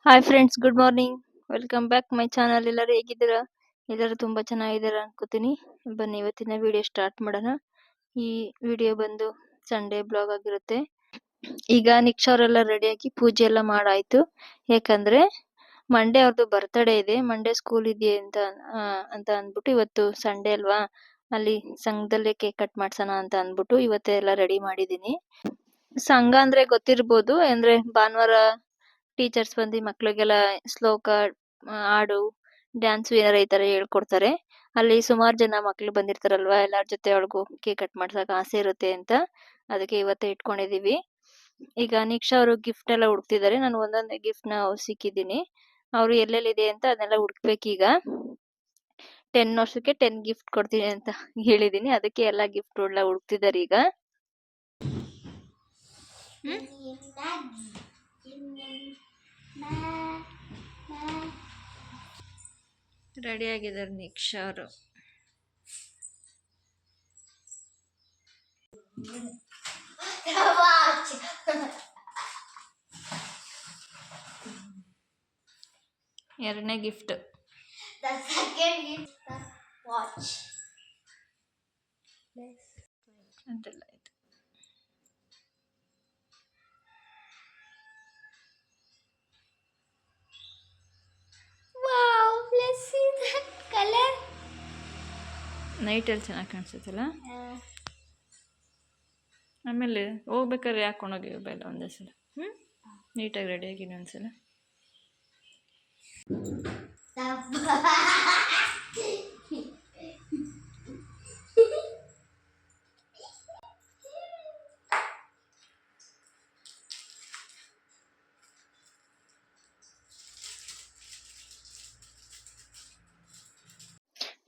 Hi friends, good morning. Welcome back my channel. ಎಲ್ಲರೂ ಹೇಗಿದ್ದೀರಾ? ಎಲ್ಲರೂ ತುಂಬಾ ಚೆನ್ನಾಗಿದ್ದೀರಾ ಅನ್ಕೋತೀನಿ. ಬನ್ನಿ ಇವತ್ತಿನ ವಿಡಿಯೋ ಸ್ಟಾರ್ಟ್ ಮಾಡೋಣ. ಈ ವಿಡಿಯೋ ಬಂದು ಸಂಡೇ ಬ್ಲಾಗ್ ಆಗಿರುತ್ತೆ. ಈಗ ನಿಕ್ಷಾ ಅವರೆಲ್ಲ ರೆಡಿಯಾಗಿ ಪೂಜೆ ಎಲ್ಲ ಮಾಡಾಯ್ತು. ಯಾಕಂದ್ರೆ ಮಂಡೇ ಅವ್ರದ್ದು ಬರ್ತಡೇ ಇದೆ, ಮಂಡೇ ಸ್ಕೂಲ್ ಇದೆಯೇ ಅಂತ ಅಂದ್ಬಿಟ್ಟು ಇವತ್ತು ಸಂಡೇ ಅಲ್ವಾ, ಅಲ್ಲಿ ಸಂಘದಲ್ಲೇ ಕೇಕ್ ಕಟ್ ಮಾಡ್ಸೋಣ ಅಂತ ಅಂದ್ಬಿಟ್ಟು ಇವತ್ತೆಲ್ಲ ರೆಡಿ ಮಾಡಿದೀನಿ. ಸಂಘ ಅಂದ್ರೆ ಗೊತ್ತಿರ್ಬೋದು, ಅಂದ್ರೆ ಭಾನುವಾರ ಟೀಚರ್ಸ್ ಬಂದು ಮಕ್ಳಿಗೆಲ್ಲ ಶ್ಲೋಕ, ಹಾಡು, ಡ್ಯಾನ್ಸ್ ಏನಾರ ಈ ತರ ಹೇಳ್ಕೊಡ್ತಾರೆ. ಅಲ್ಲಿ ಸುಮಾರು ಜನ ಮಕ್ಳು ಬಂದಿರ್ತಾರಲ್ವಾ, ಎಲ್ಲಾರ ಜೊತೆ ಅವಳಿಗೂ ಕೇಕ್ ಕಟ್ ಮಾಡ್ಸಕ್ ಆಸೆ ಇರುತ್ತೆ ಅಂತ ಅದಕ್ಕೆ ಇವತ್ತೇ ಇಟ್ಕೊಂಡಿದೀವಿ. ಈಗ ನಿಕ್ಷಾ ಅವರು ಗಿಫ್ಟ್ ಎಲ್ಲ ಹುಡುಕ್ತಿದ್ದಾರೆ. ನಾನು ಒಂದೊಂದೇ ಗಿಫ್ಟ್ ನ ಸಿಕ್ಕಿದ್ದೀನಿ. ಅವ್ರು ಎಲ್ಲೆಲ್ಲಿದೆ ಅಂತ ಅದನ್ನೆಲ್ಲ ಹುಡುಕ್ಬೇಕೀಗ. 10 ವರ್ಷಕ್ಕೆ 10 ಗಿಫ್ಟ್ ಕೊಡ್ತೀನಿ ಅಂತ ಹೇಳಿದೀನಿ. ಅದಕ್ಕೆ ಎಲ್ಲ ಗಿಫ್ಟ್ ಎಲ್ಲ ಹುಡುಕ್ತಿದ್ದಾರೆ ಈಗ. ರೆಡಿ ಆಗಿದ್ದಾರೆ ನಿಕ್ಷಾ ಅವರು. ಎರಡನೇ ಗಿಫ್ಟ್ ಅಂತೆಲ್ಲ ಆಯ್ತು. ನೈಟಲ್ಲಿ ಚೆನ್ನಾಗಿ ಕಾಣಿಸುತ್ತಲ್ಲ. ಆಮೇಲೆ ಹೋಗ್ಬೇಕಾದ್ರೆ ಹಾಕೊಂಡೋಗಿ ಬೇಡ ಒಂದೇ ಸಲ. ನೀಟಾಗಿ ರೆಡಿಯಾಗಿ ಒಂದ್ಸಲ.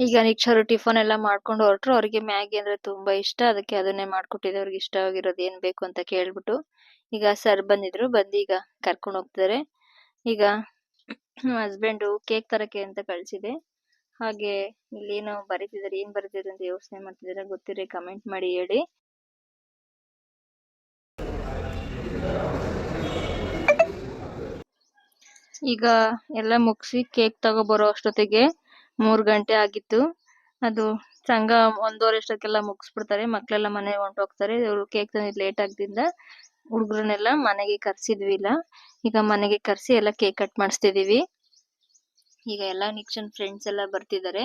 ಈಗ ನಿಕ್ಷಾರು ಟಿಫನ್ ಎಲ್ಲ ಮಾಡ್ಕೊಂಡು ಹೊರಟ್ರು. ಅವ್ರಿಗೆ ಮ್ಯಾಗಿ ಅಂದ್ರೆ ತುಂಬಾ ಇಷ್ಟ, ಅದಕ್ಕೆ ಅದನ್ನೇ ಮಾಡ್ಕೊಟ್ಟಿದ್ದೆ. ಅವ್ರಿಗೆ ಇಷ್ಟವಾಗಿರೋದು ಏನ್ ಬೇಕು ಅಂತ ಕೇಳ್ಬಿಟ್ಟು. ಈಗ ಸರ್ ಬಂದಿದ್ರು, ಬಂದು ಈಗ ಕರ್ಕೊಂಡು ಹೋಗ್ತಿದ್ದಾರೆ. ಈಗ ಹಸ್ಬೆಂಡ್ ಕೇಕ್ ತರಕ್ಕೆ ಅಂತ ಕಳ್ಸಿದೆ. ಹಾಗೆ ಇಲ್ಲಿ ಏನೋ ಬರೀತಿದ್ದಾರೆ, ಏನ್ ಬರೀತಿದ್ದಾರೆ ಅಂತ ಯೋಚನೆ ಮಾಡ್ತಿದ್ದಾರೆ. ಗೊತ್ತಿದ್ರೆ ಕಮೆಂಟ್ ಮಾಡಿ ಹೇಳಿ. ಈಗ ಎಲ್ಲ ಮುಗಿಸಿ ಕೇಕ್ ತಗೋಬರೋ ಅಷ್ಟೊತ್ತಿಗೆ 3 ಗಂಟೆ ಆಗಿತ್ತು. ಅದು ಸಂಘ 1:15 ಅಷ್ಟಕ್ಕೆಲ್ಲ ಮುಗಿಸ್ಬಿಡ್ತಾರೆ. ಮಕ್ಳೆಲ್ಲ ಮನೆಗೆ ಹೊಂಟೋಗ್ತಾರೆ. ಇವ್ರು ಕೇಕ್ ತಂದಿದ್ದು ಲೇಟ್ ಆಗದಿಂದ ಹುಡುಗರನ್ನೆಲ್ಲ ಮನೆಗೆ ಕರ್ಸಿದ್ವಿ. ಇಲ್ಲ ಈಗ ಮನೆಗೆ ಕರ್ಸಿ ಎಲ್ಲ ಕೇಕ್ ಕಟ್ ಮಾಡಿಸ್ತಿದೀವಿ. ಈಗ ಎಲ್ಲ ನಿಕ್ಷನ್ ಫ್ರೆಂಡ್ಸ್ ಎಲ್ಲ ಬರ್ತಿದ್ದಾರೆ.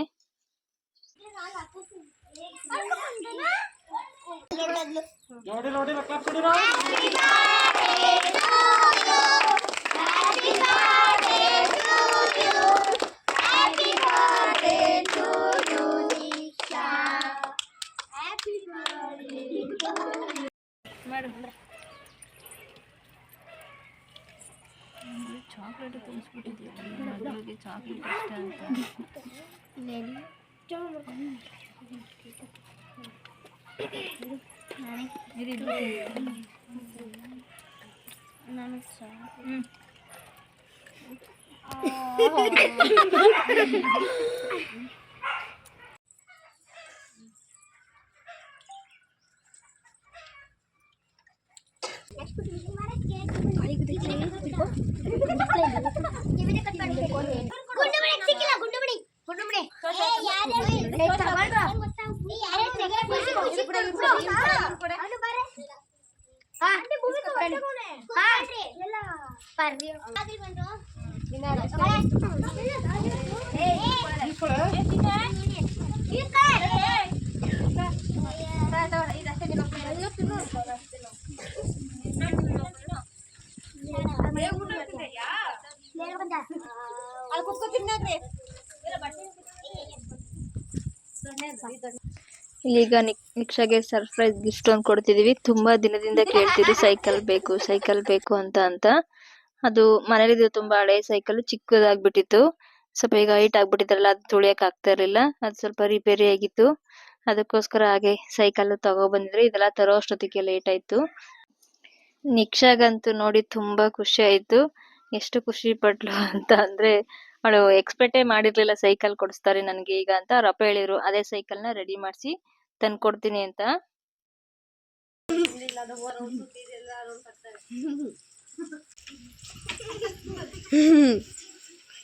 ಚಾಕ್ಲೇಟ್ ತುಂಬಿಸ್ಬಿಟ್ಟಿದ್ಯಾ? ಮಗಳಿಗೆ ಚಾಕ್ಲೇಟ್ ಇಷ್ಟ ಅಂತ. ಈಗ ನಿಕ್ಷಾಗೆ ಸರ್ಪ್ರೈಸ್ ಗಿಫ್ಟ್ ಒಂದು ಕೊಡ್ತಿದೀವಿ. ತುಂಬಾ ದಿನದಿಂದ ಕೇಳ್ತಿದ್ರು ಸೈಕಲ್ ಬೇಕು ಸೈಕಲ್ ಬೇಕು ಅಂತ. ಅದು ಮನೇಲಿದ್ದು ತುಂಬಾ ಹಳೆ ಸೈಕಲ್, ಚಿಕ್ಕದಾಗ್ಬಿಟ್ಟಿತ್ತು. ಸ್ವಲ್ಪ ಈಗ ಹೈಟ್ ಆಗ್ಬಿಟ್ಟಿದ್ರಲ್ಲ, ಅದು ತುಳಿಯಕ್ ಆಗ್ತಾ ಇರ್ಲಿಲ್ಲ. ಅದು ಸ್ವಲ್ಪ ರಿಪೇರಿ ಆಗಿತ್ತು. ಅದಕ್ಕೋಸ್ಕರ ಹಾಗೆ ಸೈಕಲ್ ತಗೋ ಬಂದಿದ್ರೆ. ಇದೆಲ್ಲ ತರೋ ಅಷ್ಟೊತ್ತಿಗೆ ಲೇಟ್ ಆಯ್ತು. ನಿಕ್ಷಾಗಂತೂ ನೋಡಿ ತುಂಬಾ ಖುಷಿ ಆಯ್ತು. ಎಷ್ಟು ಖುಷಿ ಪಟ್ಲು ಅಂತ ಅಂದ್ರೆ, ಅವಳು ಎಕ್ಸ್ಪೆಕ್ಟೇ ಮಾಡಿರ್ಲಿಲ್ಲ ಸೈಕಲ್ ಕೊಡಿಸ್ತಾರೆ ನನ್ಗೆ ಈಗ ಅಂತ. ಅವ್ರ ಅಪ್ಪ ಹೇಳಿದ್ರು ಅದೇ ಸೈಕಲ್ ನ ರೆಡಿ ಮಾಡಿಸಿ ತಂದ್ಕೊಡ್ತೀನಿ ಅಂತ.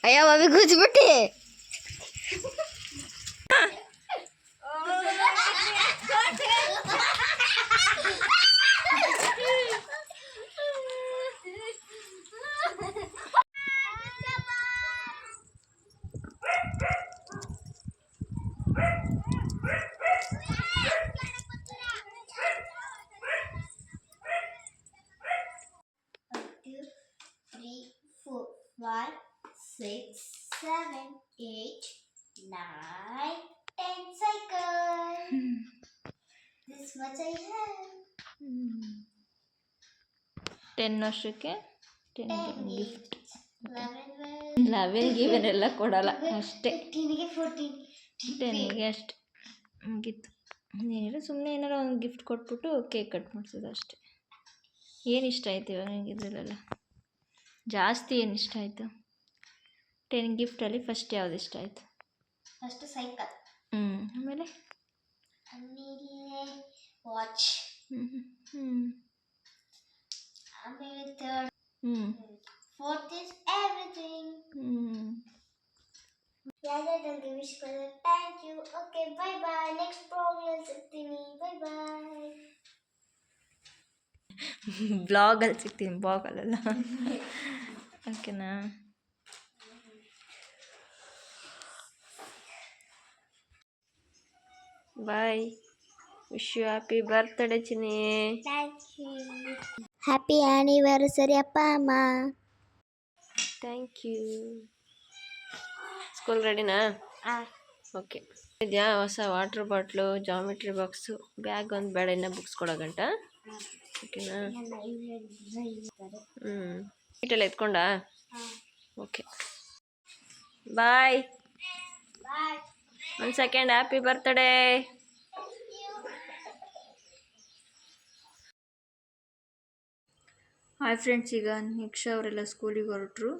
ಅಯ್ಯೋ ಅವಿ ಗುಜ್ಬಿಟ್ಟಿ. Five, six, seven, eight, nine, 10 cycle. This much I have. 10 ವರ್ಷಕ್ಕೆ 10 ಗಿಫ್ಟ್. 11 ಇವನ್ನೆಲ್ಲ ಕೊಡಲ್ಲ ಅಷ್ಟೇ. 15ಗೆ 14 10ಗೆ ಅಷ್ಟೆ ಮುಗೀತು. ಏನಿಲ್ಲ ಸುಮ್ಮನೆ ಏನಾರ ಒಂದು ಗಿಫ್ಟ್ ಕೊಟ್ಬಿಟ್ಟು ಕೇಕ್ ಕಟ್ ಮಾಡಿಸೋದು ಅಷ್ಟೇ. ಏನು ಇಷ್ಟ ಆಯ್ತು ಇವಾಗ ನನಗೆ ಇದರಲ್ಲೆಲ್ಲ ಜಾಸ್ತಿ ಏನು ಇಷ್ಟ ಆಯಿತು? 10 ಗಿಫ್ಟಲ್ಲಿ ಫಸ್ಟ್ ಯಾವ್ದು ಇಷ್ಟ ಆಯಿತು? First cycle. ಆಮೇಲೆ ವಾಚ್. ಆಮೇಲೆ ಥರ್ಡ್. Fourth is everything. ಯಾವ್ದಾದ್ರು ವಿಶ್ ಕೊಡೋದು. Thank you. Okay bye bye. Next program ಸಿಗ್ತೀನಿ. Bye bye. ಬ್ಲಾಗಲ್ಲಿ ಸಿಗ್ತೀನಿ, ಬ್ಲಾಗಲ್ಲ. ಓಕೆನಾ? Bye. Wish you happy birthday Chini. Thank you. Happy anniversary ಅಪ್ಪ ಅಮ್ಮ. Thank you. ಸ್ಕೂಲ್ ರೆಡಿನಾ? ಓಕೆ. ಇದೆಯಾ ಹೊಸ water bottle, geometry box, bag ಒಂದು ಬೇಡ, ಇನ್ನೂ ಬುಕ್ಸ್ ಕೊಡೋ ಗಂಟ. ಓಕೆನಾ? ನೀಟೆಲ್ಲ ಎತ್ಕೊಂಡಾ? Okay bye. ಒಂದು second. Happy birthday. Hi friends, ಈಗ ನಿಕ್ಷಾ ಅವರೆಲ್ಲ ಸ್ಕೂಲಿಗೆ ಹೊರಟರು.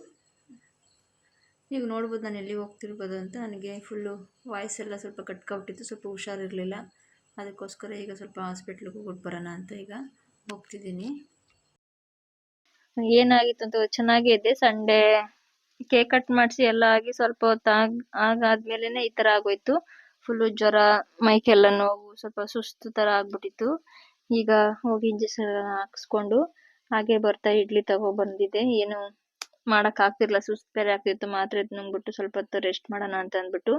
ನೀವು ನೋಡ್ಬೋದು ನಾನು ಎಲ್ಲಿ ಹೋಗ್ತಿರ್ಬೋದು ಅಂತ. ನನಗೆ ಫುಲ್ಲು ವಾಯ್ಸ್ ಎಲ್ಲ ಸ್ವಲ್ಪ ಕಟ್ಕೊಬಿಟ್ಟಿತ್ತು, ಸ್ವಲ್ಪ ಹುಷಾರಿರಲಿಲ್ಲ. ಅದಕ್ಕೋಸ್ಕರ ಈಗ ಸ್ವಲ್ಪ ಹಾಸ್ಪಿಟ್ಲಿಗೆ ಹೋಗ್ಬಿಟ್ಟು ಬರೋಣ ಅಂತ ಈಗ ಹೋಗ್ತಿದ್ದೀನಿ. ಏನಾಗಿತ್ತು ಅಂತ ಚೆನ್ನಾಗೇ ಇದೆ. ಸಂಡೇ ಕೇಕ್ ಕಟ್ ಮಾಡಿಸಿ ಎಲ್ಲ ಆಗಿ ಸ್ವಲ್ಪ ಹೊತ್ತು ಆಗಾದ್ಮೇಲೆ ಈ ಥರ ಆಗೋಯ್ತು. ಫುಲ್ಲು ಜ್ವರ, ಮೈಕೆಲ್ಲ ನೋವು, ಸ್ವಲ್ಪ ಸುಸ್ತು ಥರ ಆಗ್ಬಿಟ್ಟಿತ್ತು. ಈಗ ಹೋಗಿ ಇಂಜೆಕ್ಷನ್ ಹಾಕಿಸ್ಕೊಂಡು ಹಾಗೆ ಬರ್ತಾ ಇಡ್ಲಿ ತಗೊಬಂದಿದ್ದೆ. ಏನು ಮಾಡೋಕ್ಕಾಗ್ತಿರ್ಲಿಲ್ಲ, ಸುಸ್ತು ಬೇರೆ ಆಗ್ತಿತ್ತು. ಮಾತ್ರೆ ನುಂಗ್ಬಿಟ್ಟು ಸ್ವಲ್ಪ ಹೊತ್ತು ರೆಸ್ಟ್ ಮಾಡೋಣ ಅಂತ ಅಂದ್ಬಿಟ್ಟು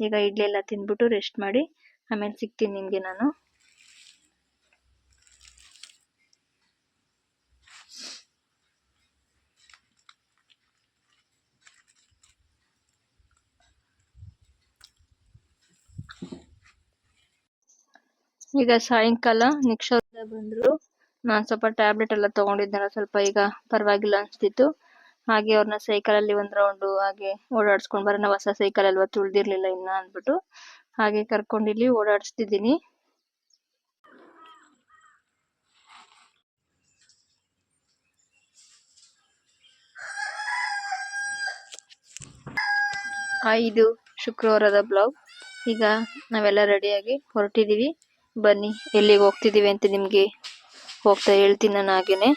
ಈಗ ಇಡ್ಲಿ ಎಲ್ಲ ತಿಂದ್ಬಿಟ್ಟು ರೆಸ್ಟ್ ಮಾಡಿ ಆಮೇಲೆ ಸಿಗ್ತೀನಿ ನಿಮಗೆ ನಾನು. ಈಗ ಸಾಯಂಕಾಲ ನಿಕ್ಷಾ ಬಂದ್ರು. ನಾನು ಸ್ವಲ್ಪ ಟ್ಯಾಬ್ಲೆಟ್ ಎಲ್ಲ ತಗೊಂಡಿದ್ನಲ್ಲ, ಸ್ವಲ್ಪ ಈಗ ಪರವಾಗಿಲ್ಲ ಅನಿಸ್ತಿತ್ತು. ಹಾಗೆ ಅವ್ರನ್ನ ಸೈಕಲಲ್ಲಿ ಒಂದು ರೌಂಡು ಹಾಗೆ ಓಡಾಡಿಸ್ಕೊಂಡು ಬರೋಣ, ಹೊಸ ಸೈಕಲ್ ಅಲ್ವಾ, ತುಳ್ದಿರ್ಲಿಲ್ಲ ಇನ್ನ ಅಂದ್ಬಿಟ್ಟು ಹಾಗೆ ಕರ್ಕೊಂಡು ಇಲ್ಲಿ ಓಡಾಡಿಸ್ತಿದ್ದೀನಿ. ಇದು ಶುಕ್ರವಾರದ ಬ್ಲಾಗ್. ಈಗ ನಾವೆಲ್ಲ ರೆಡಿಯಾಗಿ ಹೊರಟಿದ್ದೀವಿ. ಬನ್ನಿ ಎಲ್ಲಿಗೆ ಹೋಗ್ತಿದ್ದೀವಿ ಅಂತ ನಿಮಗೆ ಹೋಗ್ತಾ ಹೇಳ್ತೀನಿ ನಾನು ಹಾಗೇನೆ.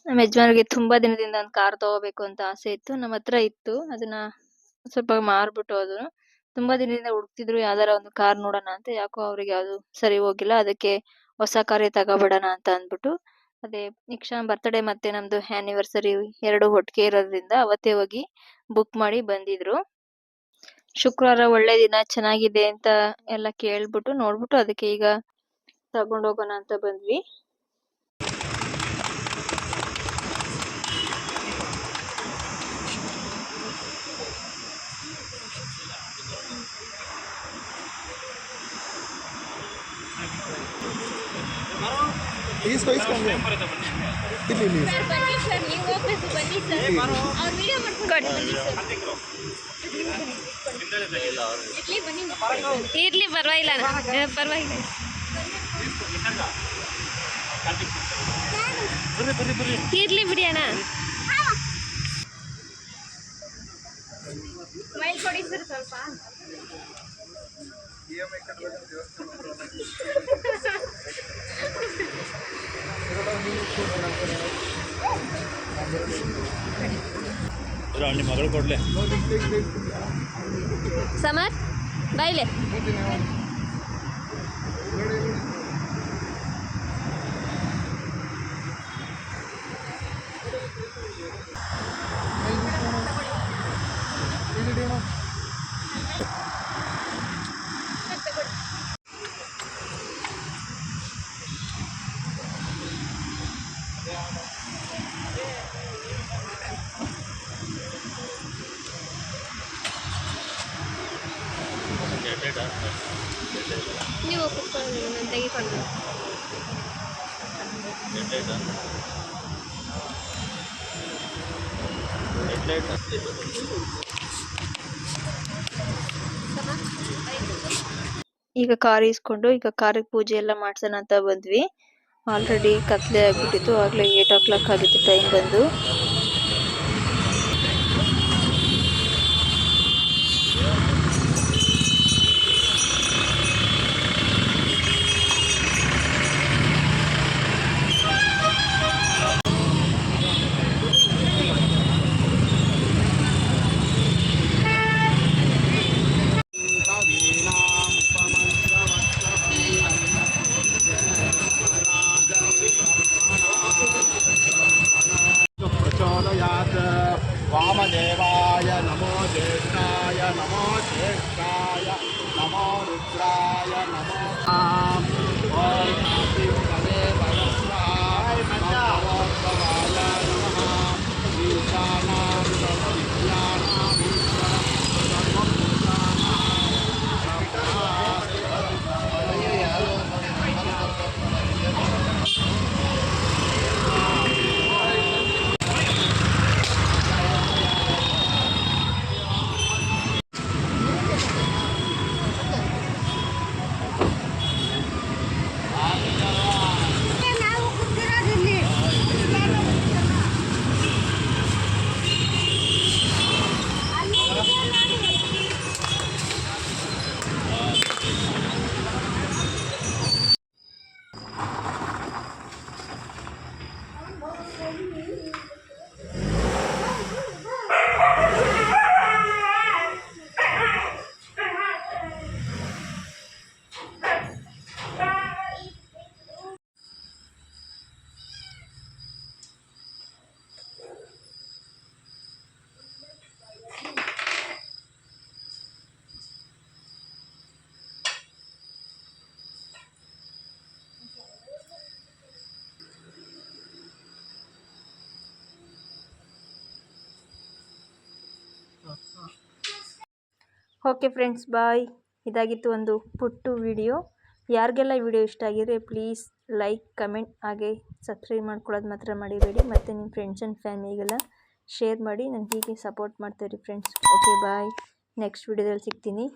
ನಮ್ಮ ಯಜಮಾನ್ರಿಗೆ ತುಂಬಾ ದಿನದಿಂದ ಒಂದು ಕಾರ್ ತಗೋಬೇಕು ಅಂತ ಆಸೆ ಇತ್ತು. ನಮ್ಮ ಹತ್ರ ಇತ್ತು, ಅದನ್ನ ಸ್ವಲ್ಪ ಮಾರ್ಬಿಟ್ಟು ಹೋದ್ರು. ತುಂಬಾ ದಿನದಿಂದ ಹುಡುಕ್ತಿದ್ರು ಯಾವ್ದಾರ ಒಂದು ಕಾರ್ ನೋಡೋಣ ಅಂತ. ಯಾಕೋ ಅವ್ರಿಗೆ ಯಾವ್ದು ಸರಿ ಹೋಗಿಲ್ಲ. ಅದಕ್ಕೆ ಹೊಸ ಕಾರೇ ತಗೋಬಿಡೋಣ ಅಂತ ಅಂದ್ಬಿಟ್ಟು ಅದೇ ನಿಕ್ಷಾ ಬರ್ತ್ಡೇ ಮತ್ತೆ ನಮ್ದು ಆನಿವರ್ಸರಿ ಎರಡು ಒಟ್ಟಿಗೆ ಇರೋದ್ರಿಂದ ಅವತ್ತೇ ಹೋಗಿ ಬುಕ್ ಮಾಡಿ ಬಂದಿದ್ರು. ಶುಕ್ರವಾರ ಒಳ್ಳೆ ದಿನ, ಚೆನ್ನಾಗಿದೆ ಅಂತ ಎಲ್ಲ ಕೇಳ್ಬಿಟ್ಟು ನೋಡ್ಬಿಟ್ಟು ಅದಕ್ಕೆ ಈಗ ತಗೊಂಡೋಗೋಣ ಅಂತ ಬಂದ್ವಿ. ಇಸ್ಕೊ ಇಸ್ಕೊಂಡು ಇಲ್ಲಿ ಇಲ್ಲಿ ಸರ್ ಬನ್ನಿ ಸರ್, ನೀವು ಹೋಗ್ಬೇಕು, ಬನ್ನಿ ಸರ್, ಅವ್ರು ವಿಡಿಯೋ ಮಾಡ್ಕೊಂಡು ಬನ್ನಿ ಸರ್. ಇರ್ಲಿ ಪರವಾಗಿಲ್ಲ, ಪರವಾಗಿಲ್ಲ. ಇರ್ಲಿ ಬಿಡಿ ಅಣ್ಣ. ಮೈಲ್ ಕೊಡಿ ಸರ್ ಸ್ವಲ್ಪ. ಅಲ್ಲಿ ಮಗಳು ಕೊಡ್ಲೆ ಸಮರ್ ಬಾಯ್ಲೆ. ನೀವು ಕುತ್ಕೊಳ್ಳಿ, ನಾನು ತೆಗಿಕೊಂಡು. ಈಗ ಕಾರ್ ಇಸ್ಕೊಂಡು ಈಗ ಕಾರಿಗೆ ಪೂಜೆ ಎಲ್ಲ ಮಾಡ್ಸೋಣ ಅಂತ ಬಂದ್ವಿ. ಆಲ್ರೆಡಿ ಕತ್ಲೆ ಆಗ್ಬಿಟ್ಟಿತ್ತು, ಆಗ್ಲೇ 8 o'clock ಆಗಿತ್ತು ಟೈಮ್ ಬಂದು. प्रचोदयात् वामदेवाय नमो ज्येष्ठाय नमो ज्येष्ठाय नमो रुद्राय नमो ಓಕೆ ಫ್ರೆಂಡ್ಸ್, ಬಾಯ್. ಇದಾಗಿತ್ತು ಒಂದು ಪುಟ್ಟು ವಿಡಿಯೋ. ಯಾರಿಗೆಲ್ಲ ವಿಡಿಯೋ ಇಷ್ಟ ಆಗಿದ್ರೆ ಪ್ಲೀಸ್ ಲೈಕ್, ಕಮೆಂಟ್ ಹಾಗೆ ಸಬ್ಸ್ಕ್ರೈಬ್ ಮಾಡ್ಕೊಳ್ಳೋದು ಮಾತ್ರ ಮರಿಬೇಡಿ. ಮತ್ತು ನಿಮ್ಮ ಫ್ರೆಂಡ್ಸ್ ಆ್ಯಂಡ್ ಫ್ಯಾಮಿಲಿಗೆಲ್ಲ ಶೇರ್ ಮಾಡಿ ನನಗೆ ಹೀಗೆ ಸಪೋರ್ಟ್ ಮಾಡ್ತಾಯಿರಿ ಫ್ರೆಂಡ್ಸ್. ಓಕೆ ಬಾಯ್, ನೆಕ್ಸ್ಟ್ ವಿಡಿಯೋದಲ್ಲಿ ಸಿಗ್ತೀನಿ.